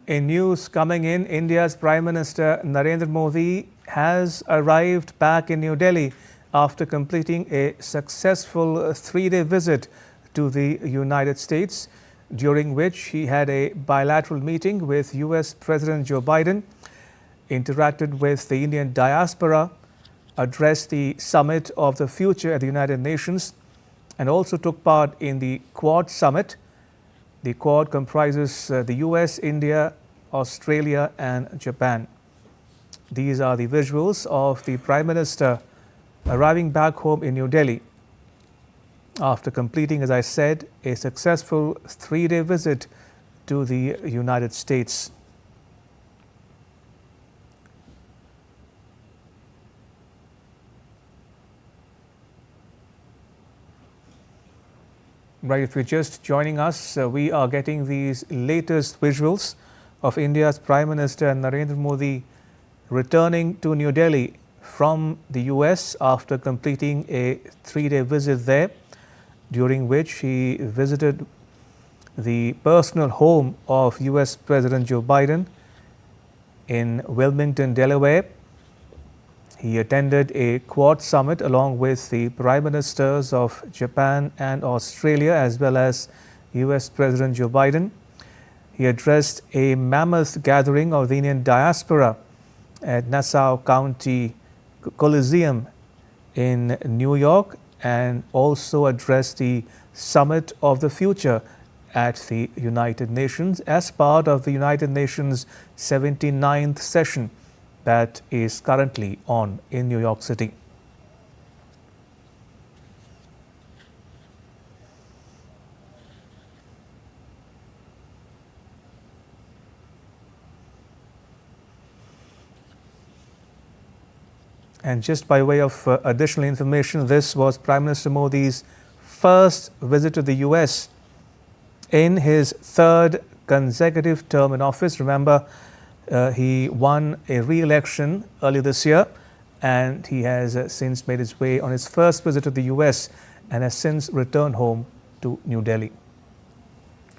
In news coming in, India's Prime Minister Narendra Modi has arrived back in New Delhi after completing a successful three-day visit to the United States, during which he had a bilateral meeting with US President Joe Biden, interacted with the Indian diaspora, addressed the Summit of the Future at the United Nations, and also took part in the Quad Summit. The Quad comprises the US, India, Australia and Japan. These are the visuals of the Prime Minister arriving back home in New Delhi after completing, as I said, a successful three-day visit to the United States. Right, if you're just joining us, we are getting these latest visuals of India's Prime Minister Narendra Modi returning to New Delhi from the US after completing a three-day visit there, during which he visited the personal home of US President Joe Biden in Wilmington, Delaware. He attended a Quad Summit along with the Prime Ministers of Japan and Australia, as well as US President Joe Biden. He addressed a mammoth gathering of the Indian diaspora at Nassau County Coliseum in New York, and also addressed the Summit of the Future at the United Nations as part of the United Nations 79th session that is currently on in New York City. And just by way of additional information, this was Prime Minister Modi's first visit to the US in his third consecutive term in office. Remember, he won a re-election earlier this year, and he has since made his way on his first visit to the US and has since returned home to New Delhi.